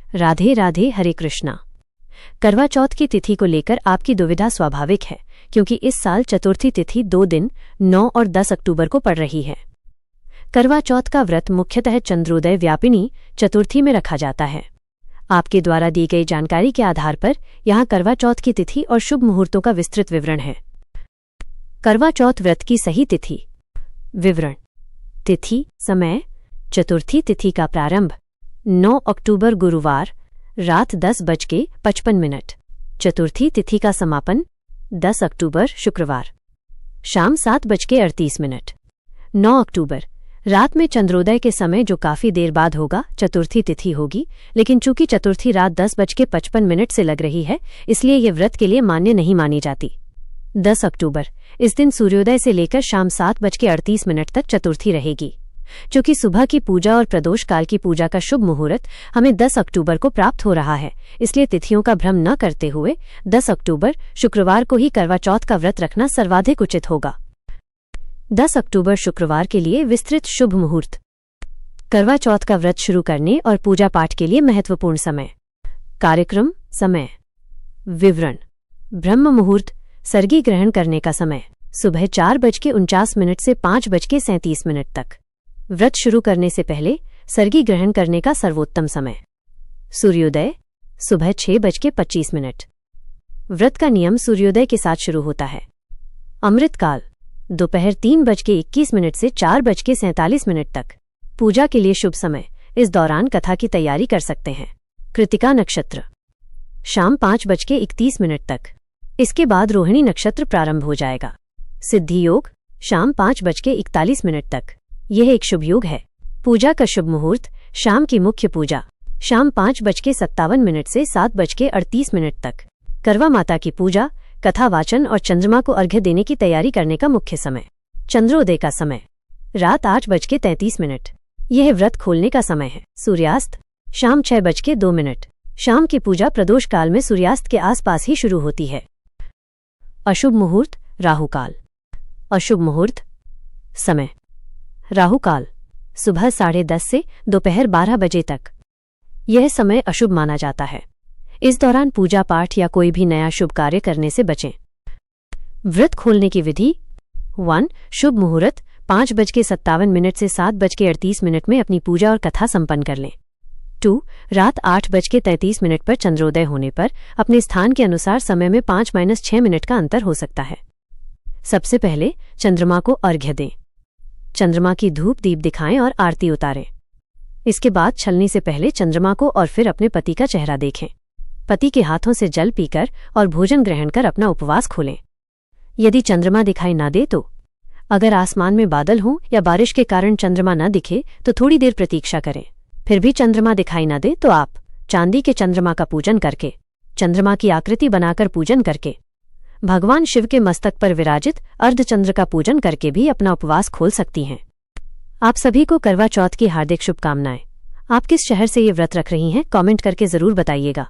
राधे राधे, हरे कृष्णा। करवा चौथ की तिथि को लेकर आपकी दुविधा स्वाभाविक है, क्योंकि इस साल चतुर्थी तिथि 2 दिन 9 और 10 अक्टूबर को पड़ रही है। करवा चौथ का व्रत मुख्यतः चंद्रोदय व्यापिनी चतुर्थी में रखा जाता है। आपके द्वारा दी गई जानकारी के आधार पर यहाँ करवा चौथ की तिथि और शुभ मुहूर्तों का विस्तृत विवरण है। करवा चौथ व्रत की सही तिथि विवरण। तिथि समय चतुर्थी तिथि का प्रारंभ 9 अक्टूबर गुरुवार रात 10:55। चतुर्थी तिथि का समापन 10 अक्टूबर शुक्रवार शाम 7:38। 9 अक्टूबर रात में चंद्रोदय के समय जो काफी देर बाद होगा चतुर्थी तिथि होगी, लेकिन चूंकि चतुर्थी रात 10:55 से लग रही है, इसलिए ये व्रत के लिए मान्य नहीं मानी जाती। 10 अक्टूबर इस दिन सूर्योदय से लेकर शाम 7:38 तक चतुर्थी रहेगी। चूंकि सुबह की पूजा और प्रदोष काल की पूजा का शुभ मुहूर्त हमें 10 अक्टूबर को प्राप्त हो रहा है, इसलिए तिथियों का भ्रम न करते हुए 10 अक्टूबर शुक्रवार को ही करवा चौथ का व्रत रखना सर्वाधिक उचित होगा। 10 अक्टूबर शुक्रवार के लिए विस्तृत शुभ मुहूर्त। करवा चौथ का व्रत शुरू करने और पूजा पाठ के लिए महत्वपूर्ण समय। कार्यक्रम समय विवरण। ब्रह्म मुहूर्त सर्गी ग्रहण करने का समय सुबह 4:49 से 5:37 तक। व्रत शुरू करने से पहले सर्गी ग्रहण करने का सर्वोत्तम समय। सूर्योदय सुबह 6:25। व्रत का नियम सूर्योदय के साथ शुरू होता है। अमृतकाल दोपहर 3:21 से 4:47 तक। पूजा के लिए शुभ समय, इस दौरान कथा की तैयारी कर सकते हैं। कृतिका नक्षत्र शाम 5:31 तक। इसके बाद रोहिणी नक्षत्र प्रारंभ हो जाएगा। सिद्धि योग शाम 5:41 तक। यह एक शुभ योग है। पूजा का शुभ मुहूर्त शाम की मुख्य पूजा शाम 5:57 से 7:38 तक। करवा माता की पूजा, कथा वाचन और चंद्रमा को अर्घ्य देने की तैयारी करने का मुख्य समय। चंद्रोदय का समय रात 8:33। यह व्रत खोलने का समय है। सूर्यास्त शाम 6:02। शाम की पूजा प्रदोष काल में सूर्यास्त के आसपास ही शुरू होती है। अशुभ मुहूर्त राहुकाल। अशुभ मुहूर्त समय राहुकाल सुबह 10:30 से दोपहर 12 बजे तक। यह समय अशुभ माना जाता है। इस दौरान पूजा पाठ या कोई भी नया शुभ कार्य करने से बचें। व्रत खोलने की विधि 1. शुभ मुहूर्त 5:57 से 7:38 में अपनी पूजा और कथा संपन्न कर लें। 2. रात 8:33 पर चंद्रोदय होने पर अपने स्थान के अनुसार समय में 5-6 का अंतर हो सकता है। सबसे पहले चंद्रमा को अर्घ्य दें। चंद्रमा की धूप दीप दिखाएं और आरती उतारें। इसके बाद छलनी से पहले चंद्रमा को और फिर अपने पति का चेहरा देखें। पति के हाथों से जल पीकर और भोजन ग्रहण कर अपना उपवास खोलें। यदि चंद्रमा दिखाई न दे तो अगर आसमान में बादल हों या बारिश के कारण चंद्रमा न दिखे तो थोड़ी देर प्रतीक्षा करें। फिर भी चंद्रमा दिखाई न दे तो आप चांदी के चंद्रमा का पूजन करके, चंद्रमा की आकृति बनाकर पूजन करके, भगवान शिव के मस्तक पर विराजित अर्धचंद्र का पूजन करके भी अपना उपवास खोल सकती हैं। आप सभी को करवा चौथ की हार्दिक शुभकामनाएं। आप किस शहर से ये व्रत रख रही हैं, कमेंट करके जरूर बताइएगा।